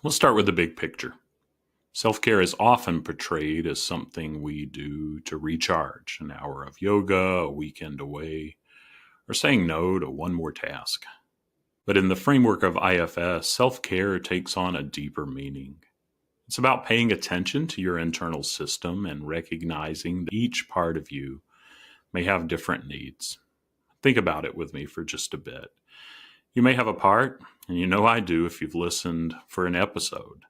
We'll start with the big picture. Self-care is often portrayed as something we do to recharge, an hour of yoga, a weekend away, or saying no to one more task. But in the framework of IFS, self-care takes on a deeper meaning. It's about paying attention to your internal system and recognizing that each part of you may have different needs. Think about it with me for just a bit. You may have a part, and you know I do if you've listened for an episode,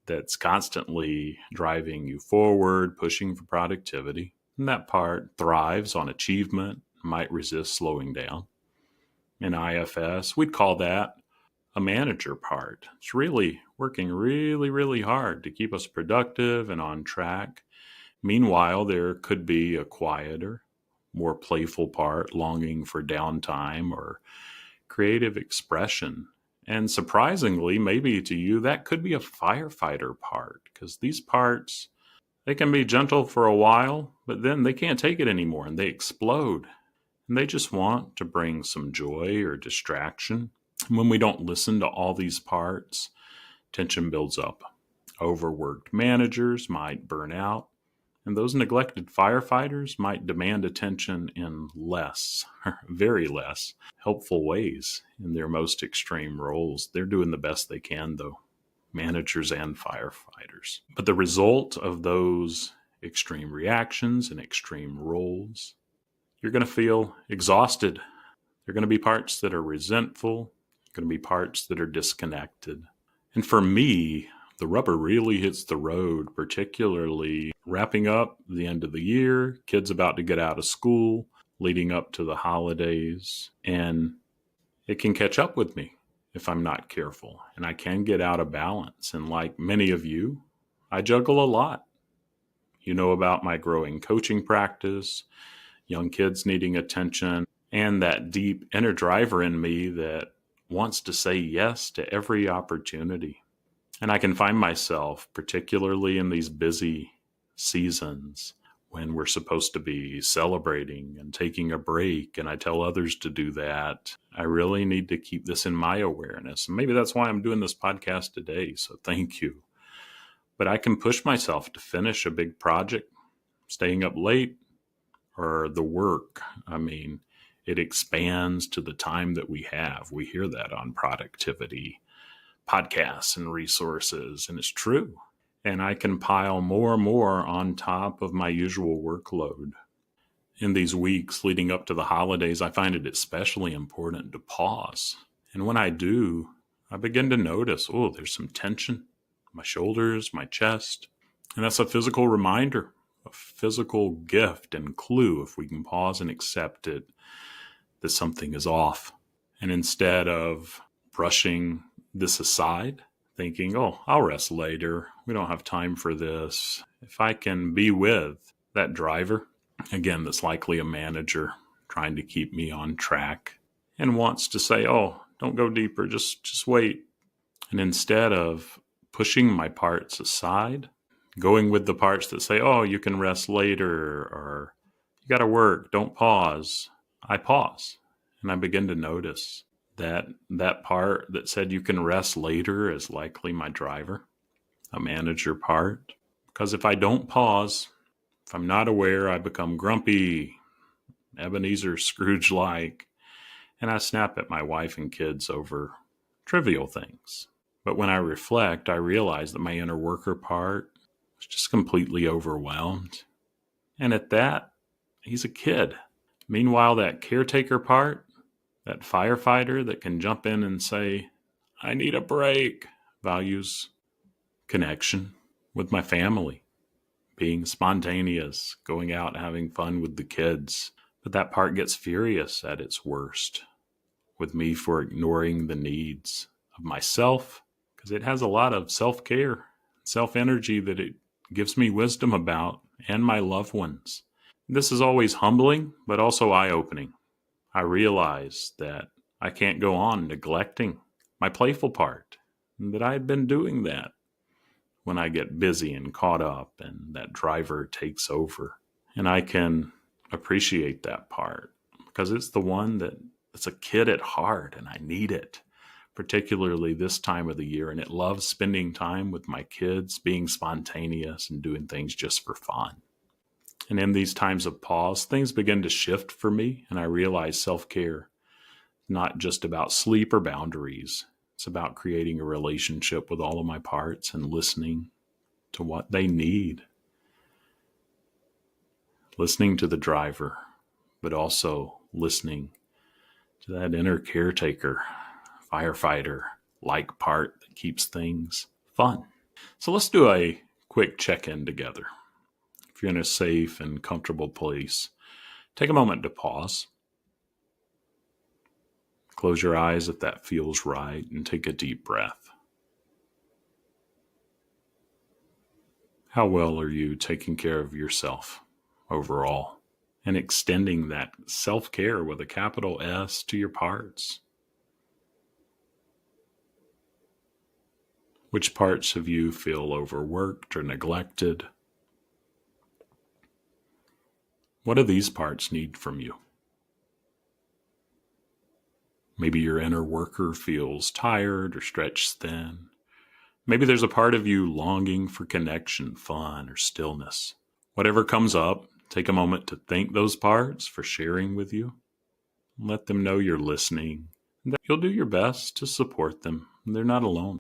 that's constantly driving you forward, pushing for productivity. And that part thrives on achievement, might resist slowing down. In IFS, we'd call that a manager part. It's really working really hard to keep us productive and on track. Meanwhile, there could be a quieter, more playful part, longing for downtime or creative expression. And surprisingly, maybe to you, that could be a firefighter part, because these parts, they can be gentle for a while, but then they can't take it anymore and they explode. And they just want to bring some joy or distraction. And when we don't listen to all these parts, tension builds up. Overworked managers might burn out, and those neglected firefighters might demand attention in less, very less, helpful ways in their most extreme roles. They're doing the best they can, though, managers and firefighters. But the result of those extreme reactions and extreme roles, you're going to feel exhausted. There are going to be parts that are resentful, going to be parts that are disconnected. And for me, the rubber really hits the road, particularly wrapping up the end of the year, kids about to get out of school, leading up to the holidays, and it can catch up with me if I'm not careful, and I can get out of balance. And like many of you, I juggle a lot. You know about my growing coaching practice, young kids needing attention, and that deep inner driver in me that wants to say yes to every opportunity. And I can find myself, particularly in these busy seasons when we're supposed to be celebrating and taking a break, and I tell others to do that. I really need to keep this in my awareness. And maybe that's why I'm doing this podcast today, so thank you. But I can push myself to finish a big project, staying up late, or the work. I mean, it expands to the time that we have. We hear that on productivity podcasts and resources, and it's true. And I can pile more and more on top of my usual workload. In these weeks leading up to the holidays, I find it especially important to pause. And when I do, I begin to notice, there's some tension, my shoulders, my chest. And that's a physical reminder, a physical gift and clue, if we can pause and accept it, that something is off. And instead of brushing this aside, thinking, I'll rest later, we don't have time for this. If I can be with that driver, again, that's likely a manager trying to keep me on track and wants to say, don't go deeper, just wait. And instead of pushing my parts aside, going with the parts that say, you can rest later, or you got to work, don't pause, I pause. And I begin to notice that part that said you can rest later is likely my driver, a manager part. Because if I don't pause, if I'm not aware, I become grumpy, Ebenezer Scrooge-like, and I snap at my wife and kids over trivial things. But when I reflect, I realize that my inner worker part was just completely overwhelmed. And at that, he's a kid. Meanwhile, that caretaker part, that firefighter that can jump in and say, I need a break, values connection with my family, being spontaneous, going out and having fun with the kids. But that part gets furious at its worst with me for ignoring the needs of myself, because it has a lot of self-care, self-energy that it gives me wisdom about, and my loved ones. This is always humbling, but also eye-opening. I realize that I can't go on neglecting my playful part, and that I had been doing that when I get busy and caught up and that driver takes over. And I can appreciate that part because it's the one that's a kid at heart, and I need it, particularly this time of the year, and it loves spending time with my kids, being spontaneous and doing things just for fun. And in these times of pause, things begin to shift for me, and I realize self-care is not just about sleep or boundaries. It's about creating a relationship with all of my parts and listening to what they need. Listening to the driver, but also listening to that inner caretaker, firefighter like part that keeps things fun. So let's do a quick check-in together. If you're in a safe and comfortable place, take a moment to pause. Close your eyes if that feels right and take a deep breath. How well are you taking care of yourself overall? And extending that self-care with a capital S to your parts. Which parts of you feel overworked or neglected? What do these parts need from you? Maybe your inner worker feels tired or stretched thin. Maybe there's a part of you longing for connection, fun, or stillness. Whatever comes up, take a moment to thank those parts for sharing with you. Let them know you're listening and that you'll do your best to support them. They're not alone.